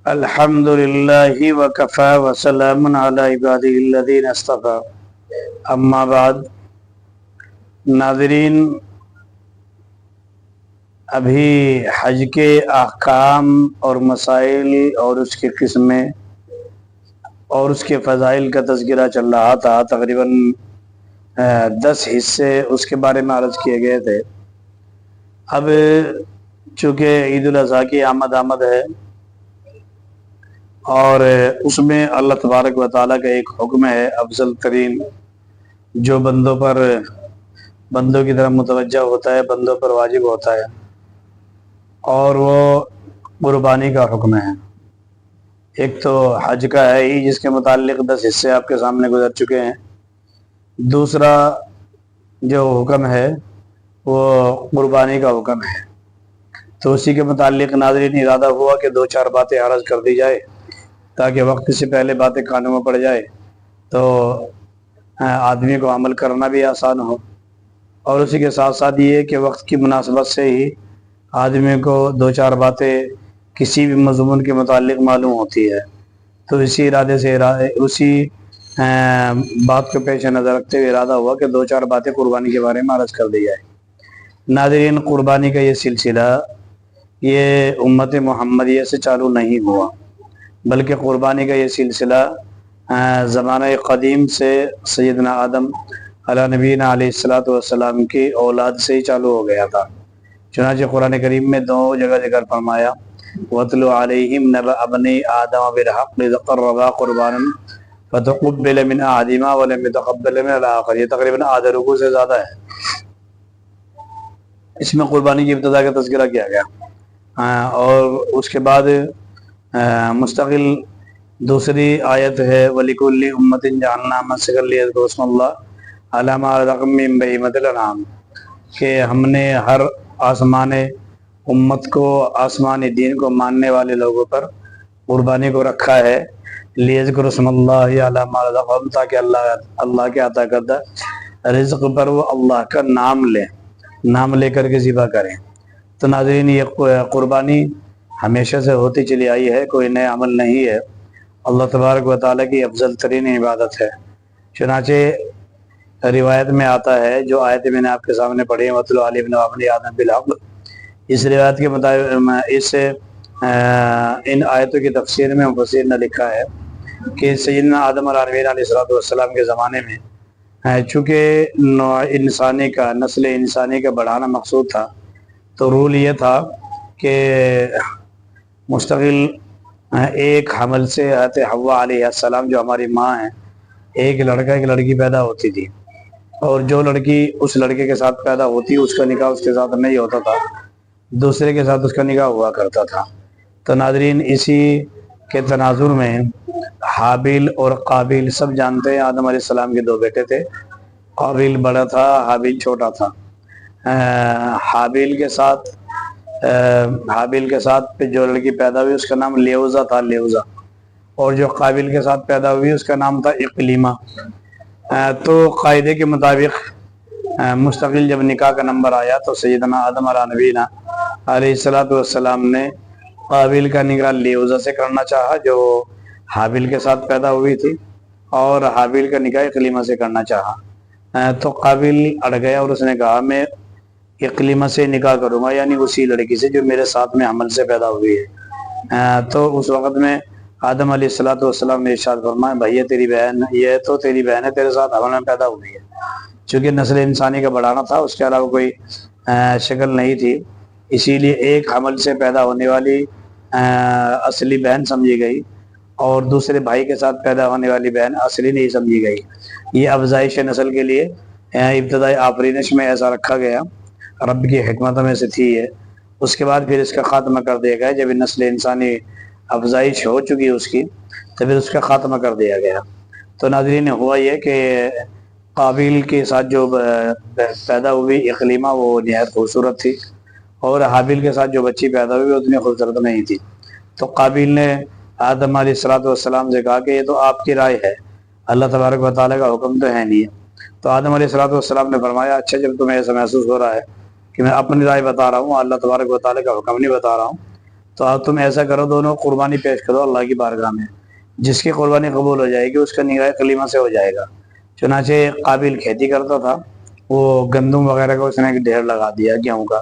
الحمد للہ وکفی وسلام علی عبادہ الذین اصطفی، اما بعد۔ ناظرین، ابھی حج کے احکام اور مسائل اور اس کی قسمیں اور اس کے فضائل کا تذکرہ چل رہا تھا۔ تقریباً 10 حصے اس کے بارے میں عرض کیے گئے تھے۔ اب چونکہ عید الاضحیٰ کی آمد ہے اور اس میں اللہ تبارک و تعالیٰ کا ایک حکم ہے افضل ترین، جو بندوں کی طرف متوجہ ہوتا ہے، بندوں پر واجب ہوتا ہے، اور وہ قربانی کا حکم ہے۔ ایک تو حج کا ہے ہی، جس کے متعلق 10 حصے آپ کے سامنے گزر چکے ہیں۔ دوسرا جو حکم ہے وہ قربانی کا حکم ہے، تو اسی کے متعلق ناظرین ارادہ ہوا کہ 2-4 باتیں عرض کر دی جائے تاکہ وقت سے پہلے باتیں کانوں میں پڑ جائے تو آدمی کو عمل کرنا بھی آسان ہو، اور اسی کے ساتھ ساتھ یہ کہ وقت کی مناسبت سے ہی آدمی کو 2-4 باتیں کسی بھی مضمون کے متعلق معلوم ہوتی ہے۔ تو اسی ارادے سے اسی بات کو پیش نظر رکھتے ہوئے ارادہ ہوا کہ 2-4 باتیں قربانی کے بارے میں عرض کر دی جائے۔ ناظرین، قربانی کا یہ سلسلہ یہ امت محمدیہ سے چالو نہیں ہوا، بلکہ قربانی کا یہ سلسلہ زمانہ قدیم سے سیدنا آدم علیہ نبینا علیہ الصلوۃ والسلام کی اولاد سے ہی چالو ہو گیا تھا۔ چنانچہ قرآن کریم میں 2 جگہ ذکر فرمایا، وَاتْلُ عَلَيْهِمْ نَبَأَ ابْنَيْ آدَمَ بِالْحَقِّ إِذْ قَرَّبَا قُرْبَانًا فَتُقُبِّلَ مِنْ أَحَدِهِمَا وَلَمْ يُتَقَبَّلْ مِنَ الْآخَرِ۔ یہ تقریباً آدھے رکوع سے زیادہ ہے۔ اس میں قربانی کی ابتدا کا تذکرہ کیا گیا، اور اس کے بعد مستقل دوسری آیت ہے وَلِكُلِّ أُمَّةٍ جَعَلْنَا مَنسِكًا لِيَذْكُرُوا اسْمَ اللَّهِ عَلَىٰ مَا رَزَقَهُم مِّن بَهِيمَةِ الْأَنْعَامِ، کہ ہم نے ہر آسمان امت کو، آسمانی دین کو ماننے والے لوگوں پر قربانی کو رکھا ہے، لِيَذْكُرُوا اسْمَ اللَّهِ عَلَىٰ مَا رَزَقَهُم، تاکہ اللہ کے عطا کردہ رزق پر وہ اللہ کا نام لے کر کے ذبح کریں۔ تو ناظرین، یہ قربانی ہمیشہ سے ہوتی چلی آئی ہے، کوئی نیا عمل نہیں ہے، اللہ تبارک و تعالیٰ کی افضل ترین عبادت ہے۔ چنانچہ روایت میں آتا ہے، جو آیت میں نے آپ کے سامنے پڑھی ہے، وَاتْلُ عَلَيْهِمْ نَبَأَ ابْنَيْ آدَمَ بِالْحَقِّ، اس روایت کے مطابق ان آیتوں کی تفسیر میں مفسرین نے لکھا ہے کہ سیدنا آدم علیہ نبینا علیہ السلام کے زمانے میں چونکہ نسل انسانی کا بڑھانا مقصود تھا، تو رول یہ تھا کہ مستقل ایک حمل سے حضرت حوا علیہ السلام جو ہماری ماں ہیں، ایک لڑکا ایک لڑکی پیدا ہوتی تھی، اور جو لڑکی اس لڑکے کے ساتھ پیدا ہوتی اس کا نکاح اس کے ساتھ نہیں ہوتا تھا، دوسرے کے ساتھ اس کا نکاح ہوا کرتا تھا۔ تو ناظرین، اسی کے تناظر میں حابیل اور قابیل، سب جانتے ہیں آدم علیہ السلام کے 2 بیٹے تھے، قابیل بڑا تھا، حابیل چھوٹا تھا۔ حابیل کے ساتھ پہ جو لڑکی پیدا ہوئی اس کا نام لیوزا تھا، اور جو قابیل کے ساتھ پیدا ہوئی اس کا نام تھا اقلیمہ۔ تو قاعدے کے مطابق مستقل جب نکاح کا نمبر آیا تو سیدنا آدم علیہ نبینا علیہ السلام نے قابیل کا نکاح لیوزا سے کرنا چاہا جو حابیل کے ساتھ پیدا ہوئی تھی، اور حابیل کا نکاح اقلیمہ سے کرنا چاہا۔ تو قابیل اڑ گیا اور اس نے کہا میں اقلیمہ سے نکاح کروں گا، یعنی اسی لڑکی سے جو میرے ساتھ میں حمل سے پیدا ہوئی ہے۔ تو اس وقت میں آدم علیہ السلام نے ارشاد فرمایا، بھیا تیری بہن، یہ تو تیری بہن ہے، تیرے ساتھ حمل میں پیدا ہوئی ہے۔ چونکہ نسل انسانی کا بڑھانا تھا، اس کے علاوہ کوئی شکل نہیں تھی، اسی لیے ایک حمل سے پیدا ہونے والی اصلی بہن سمجھی گئی، اور دوسرے بھائی کے ساتھ پیدا ہونے والی بہن اصلی نہیں سمجھی گئی۔ یہ افزائش نسل کے لیے ابتدائی آفرینش میں ایسا رکھا گیا، رب کی حکمت میں سے تھی یہ۔ اس کے بعد پھر اس کا خاتمہ کر دیا گیا، جب نسل انسانی افزائش ہو چکی اس کی تو پھر اس کا خاتمہ کر دیا گیا۔ تو ناظرین، ہوا یہ کہ قابیل کے ساتھ جو پیدا ہوئی اقلیمہ وہ نہایت خوبصورت تھی، اور حابیل کے ساتھ جو بچی پیدا ہوئی وہ اتنی خوبصورت نہیں تھی۔ تو قابیل نے آدم علیہ السلام سے کہا کہ یہ تو آپ کی رائے ہے، اللہ تبارک و تعالیٰ کا حکم تو ہے نہیں ہے۔ تو آدم علیہ السلام نے فرمایا، اچھا جب تمہیں ایسا محسوس ہو رہا ہے کہ میں اپنی رائے بتا رہا ہوں، اللہ تبارک و تعالیٰ کا حکم نہیں بتا رہا ہوں، تو اب تم ایسا کرو، دونوں قربانی پیش کرو اللہ کی بارگاہ میں، جس کی قربانی قبول ہو جائے گی اس کا نگاہ کلیمہ سے ہو جائے گا۔ چنانچہ قابل کھیتی کرتا تھا، وہ گندم وغیرہ کا اس نے ایک ڈھیر لگا دیا گیہوں کا،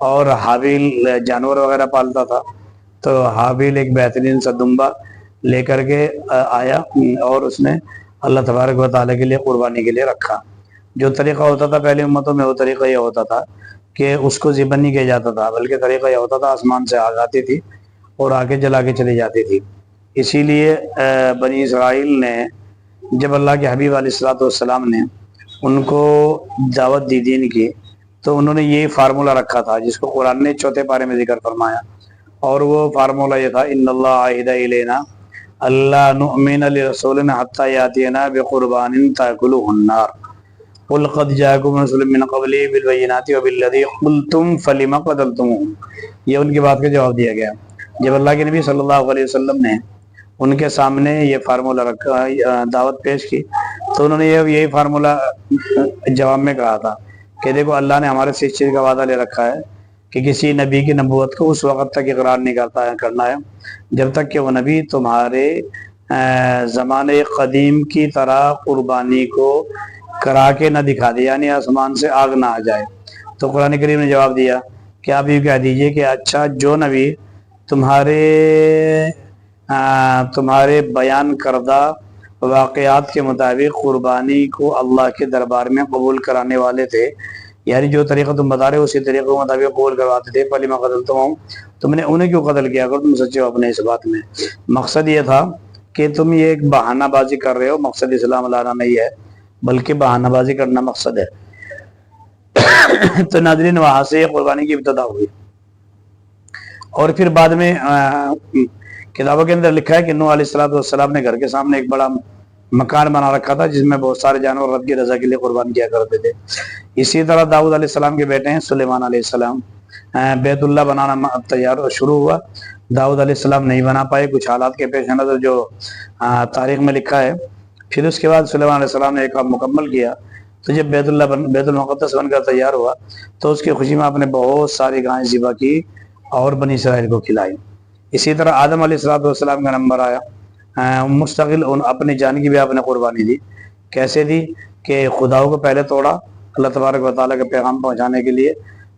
اور حابیل جانور وغیرہ پالتا تھا، تو حابیل ایک بہترین سا دمبا لے کر کے آیا اور اس نے اللہ تبارک و تعالیٰ کے لیے قربانی کے لیے رکھا۔ جو طریقہ ہوتا تھا پہلے امتوں میں، وہ طریقہ یہ ہوتا تھا کہ اس کو ذبح نہیں کیا جاتا تھا، بلکہ طریقہ یہ ہوتا تھا آسمان سے آگ آتی تھی اور آگے جلا کے چلی جاتی تھی۔ اسی لیے بنی اسرائیل نے جب اللہ کے حبیب علیہ الصلوۃ والسلام نے ان کو دعوت دی دین کی، تو انہوں نے یہی فارمولہ رکھا تھا جس کو قرآن نے چوتھے پارے میں ذکر فرمایا، اور وہ فارمولہ یہ تھا، ان اللہ عہد الینا اللہ نؤمن لرسول حتی یاتینا بقربان تاکلہ النار قل قد جاءکم رسول من قبلی بالبینات وبالذی قلتم فلم قتلتموہم۔ یہ ان کی بات کا جواب دیا گیا۔ جب اللہ کے نبی صلی اللہ علیہ وسلم نے ان کے سامنے یہ فارمولہ رکھا، دعوت پیش کی، تو انہوں نے یہی فارمولہ جواب میں کہا تھا کہ دیکھو اللہ نے ہمارے سے اس چیز کا وعدہ لے رکھا ہے کہ کسی نبی کی نبوت کو اس وقت تک اقرار نہیں کرنا ہے جب تک کہ وہ نبی تمہارے زمانے قدیم کی طرح قربانی کو کرا کے نہ دکھا دے، یعنی آسمان سے آگ نہ آ جائے۔ تو قرآن کریم نے جواب دیا کہ آپ یہ کہہ دیجئے کہ اچھا جو نبی تمہارے بیان کردہ واقعات کے مطابق قربانی کو اللہ کے دربار میں قبول کرانے والے تھے، یعنی جو طریقہ تم بتا رہے ہو اسی طریقے کے مطابق قبول کرواتے تھے، فلما قتلتموہم، تم نے انہیں کیوں قتل کیا؟ اگر تم سچے ہو اپنے اس بات میں۔ مقصد یہ تھا کہ تم یہ ایک بہانہ بازی کر رہے ہو، مقصد اسلام لانا نہیں ہے بلکہ بہانہ بازی کرنا مقصد ہے۔ تو ناظرین وہاں سے قربانی کی ابتدا ہوئی، اور پھر بعد میں کتابوں کے اندر لکھا ہے کہ نوح علیہ السلام نے گھر کے سامنے ایک بڑا مکان بنا رکھا تھا جس میں بہت سارے جانور رب کی رضا کے لیے قربان کیا کرتے تھے۔ اسی طرح داؤد علیہ السلام کے بیٹے ہیں سلیمان علیہ السلام، بیت اللہ بنانا تیار شروع ہوا، داؤد علیہ السلام نہیں بنا پائے کچھ حالات کے پیش نظر جو تاریخ میں لکھا ہے۔ پھر اس کے بعد سلیمان علیہ السلام نے ایک کام مکمل کیا، تو جب بیت المقدس بن کر تیار ہوا تو اس کی خوشی میں آپ نے بہت ساری گائیں ذبح کی اور بنی اسرائیل کو کھلائی۔ اسی طرح آدم علیہ السلام کا نمبر آیا، مستقل اپنی جان کی بھی آپ نے قربانی دی۔ کیسے دی؟ کہ خداؤں کو پہلے توڑا اللہ تبارک و تعالیٰ کا پیغام پہنچانے کے لیے،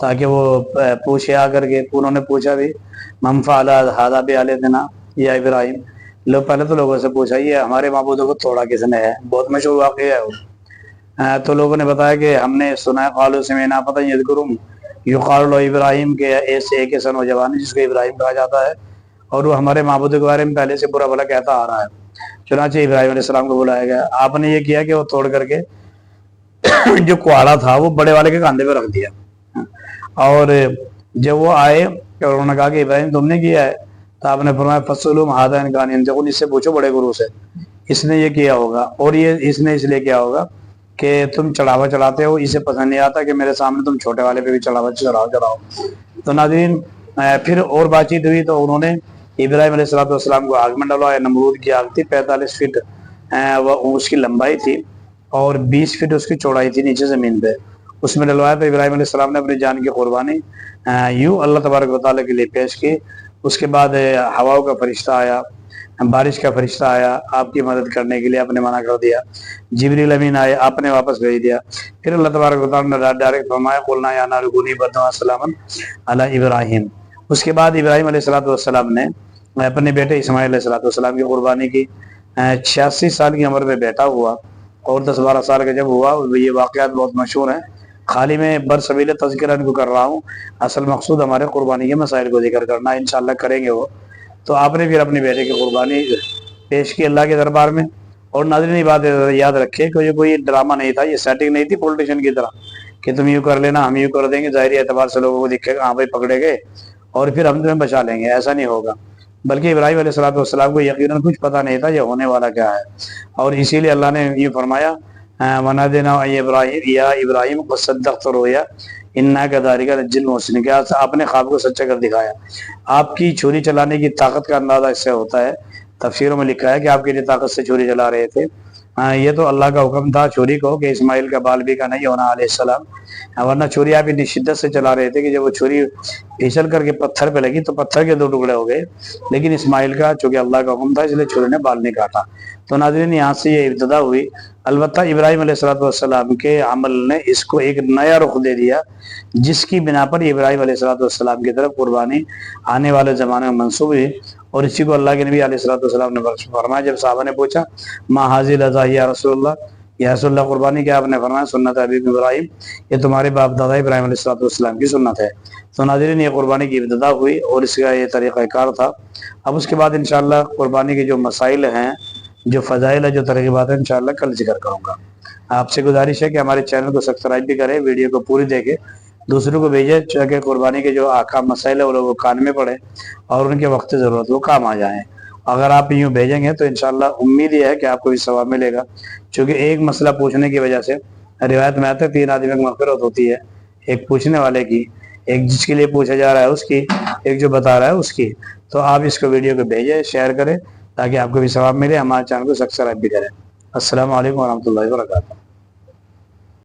تاکہ وہ پوچھے آ کر کے، انہوں نے پوچھا بھی من فعل ھذا بآلہتنا یا ابراہیم، لوگ پہلے تو لوگوں سے پوچھا یہ ہمارے معبودوں کو توڑا کس نے ہے، بہت مشہور واقعہ ہے وہ۔ تو لوگوں نے بتایا کہ ہم نے سنا ہے، قالوا سمعنا فتى يذكرهم یقال له ابراہیم، کے ایسے ایک ایسا نوجوان ہے جس کو ابراہیم کہا جاتا ہے اور وہ ہمارے معبود کے بارے میں پہلے سے برا بھلا کہتا آ رہا ہے۔ چنانچہ ابراہیم علیہ السلام کو بلایا گیا، آپ نے یہ کیا کہ وہ توڑ کر کے جو کوڑا تھا وہ بڑے والے کے کاندھے پہ رکھ دیا، اور جب وہ آئے اور انہوں نے کہا کہ ابراہیم تم نے کیا ہے، تو آپ نے فرمایا فَاسْأَلُوهُمْ هَٰذَا إِن كَانُوا يَنطِقُونَ، اس سے پوچھو بڑے گرو سے، اس نے یہ کیا ہوگا، اور یہ اس نے اس لیے کیا ہوگا کہ تم چڑھاوا چڑھاتے ہو، اسے پسند نہیں آتا کہ میرے سامنے تم چھوٹے والے پہ بھی چڑھاوا چڑھاؤ۔ تو ناظرین پھر اور بات چیت ہوئی، تو انہوں نے ابراہیم علیہ السلام کو آگ میں ڈلوایا۔ نمرود کی آگ تھی، 45 فٹ اس کی لمبائی تھی اور 20 فٹ اس کی چوڑائی تھی نیچے زمین پہ، اس میں ڈلوایا۔ تو ابراہیم علیہ السلام نے اپنی جان کی قربانی یوں اللہ تبارک و تعالیٰ کے لیے پیش کی۔ اس کے بعد ہواؤں کا فرشتہ آیا، بارش کا فرشتہ آیا آپ کی مدد کرنے کے لیے، آپ نے منع کر دیا۔ جبریل امین آئے، آپ نے واپس بھیج دیا۔ پھر اللہ تبارک و تعالیٰ نے ڈائریکٹ فرمایا قلنا یا نار کونی بردا وسلاما علی ابراہیم۔ اس کے بعد ابراہیم علیہ السلام نے اپنے بیٹے اسماعیل علیہ السلام کی قربانی کی۔ 86 سال کی عمر میں بیٹا ہوا اور 10-12 سال کا جب ہوا، یہ واقعات بہت مشہور ہیں، خالی میں برسبیل تذکرہ ان کو کر رہا ہوں، اصل مقصود ہمارے قربانی کے مسائل کو ذکر کرنا، انشاءاللہ کریں گے وہ۔ تو آپ نے پھر اپنے بیٹے کی قربانی پیش کی اللہ کے دربار میں۔ اور ناظرین یہ بات یاد رکھے کہ یہ کوئی ڈرامہ نہیں تھا، یہ سیٹنگ نہیں تھی پولیٹیشین کی طرح کہ تم یوں کر لینا ہم یوں کر دیں گے، ظاہری اعتبار سے لوگوں کو دکھے گا ہاں بھائی پکڑے گئے اور پھر ہم تمہیں بچا لیں گے، ایسا نہیں ہوگا۔ بلکہ ابراہیم علیہ السلام کو یقیناً کچھ پتہ نہیں تھا یہ ہونے والا کیا ہے، اور اسی لیے اللہ نے یہ فرمایا وَنَادَيْنَاهُ أَن إِبْرَاهِيمَ یا ابراہیم قَدْ صَدَّقْتَ الرُّؤْيَا إِنَّا كَذَلِكَ نَجْزِي الْمُحْسِنِينَ، کہ آپ نے خواب کو سچا کر دکھایا۔ آپ کی چھری چلانے کی طاقت کا اندازہ اس سے ہوتا ہے، تفسیروں میں لکھا ہے کہ آپ کے لیے طاقت سے چھری چلا رہے تھے ہاں یہ تو اللہ کا حکم تھا چوری کو کہ اسماعیل کا بال بھی کا نہیں ہونا علیہ السلام، ورنہ چوری آپ اتنی شدت سے چلا رہے تھے کہ جب وہ چوری پھسل کر کے پتھر پہ لگی تو پتھر کے 2 ٹکڑے ہو گئے، لیکن اسماعیل کا چونکہ اللہ کا حکم تھا اس لیے چوری نے بال نہیں کاٹا۔ تو ناظرین یہاں سے یہ ابتدا ہوئی۔ البتہ ابراہیم علیہ السلام کے عمل نے اس کو ایک نیا رخ دے دیا، جس کی بنا پر ابراہیم علیہ السلام کی طرف قربانی آنے والے زمانے میں منسوب ہوئی، اور اسی کو اللہ کے نبی علیہ السلام نے فرمایا۔ جب صحابہ نے پوچھا ما حاضی الاضحی یا رسول اللہ، یا رسول اللہ قربانی کیا؟ آپ نے فرمایا سنت ابی ابراہیم، یہ تمہارے باپ دادا ابراہیم علیہ السلام کی سنت ہے۔ تو ناظرین یہ قربانی کی ابتدا ہوئی اور اس کا یہ طریقہ کار تھا۔ اب اس کے بعد انشاءاللہ قربانی کے جو مسائل ہیں، جو فضائل ہے، جو ترغیبات ہیں، انشاءاللہ کل ذکر کروں گا۔ آپ سے گزارش ہے کہ ہمارے چینل کو سبسکرائب بھی کریں، ویڈیو کو پوری دیکھیں، دوسروں کو بھیجیں تاکہ قربانی کے جو احکام مسائل ہیں وہ لوگ کان میں پڑیں اور ان کے وقت ضرورت وہ کام آ جائیں۔ اگر آپ یوں بھیجیں گے تو انشاءاللہ امید یہ ہے کہ آپ کو بھی ثواب ملے گا، چونکہ ایک مسئلہ پوچھنے کی وجہ سے روایت میں آتا ہے 3 آدمی کی مغفرت ہوتی ہے، ایک پوچھنے والے کی، ایک جس کے لیے پوچھا جا رہا ہے اس کی، ایک جو بتا رہا ہے اس کی۔ تو آپ اس کو ویڈیو کو بھیجیں، شیئر کریں تاکہ آپ کو بھی ثواب ملے، ہمارے چینل کو سبسکرائب بھی کریں۔ السلام علیکم ورحمۃ اللہ وبرکاتہ۔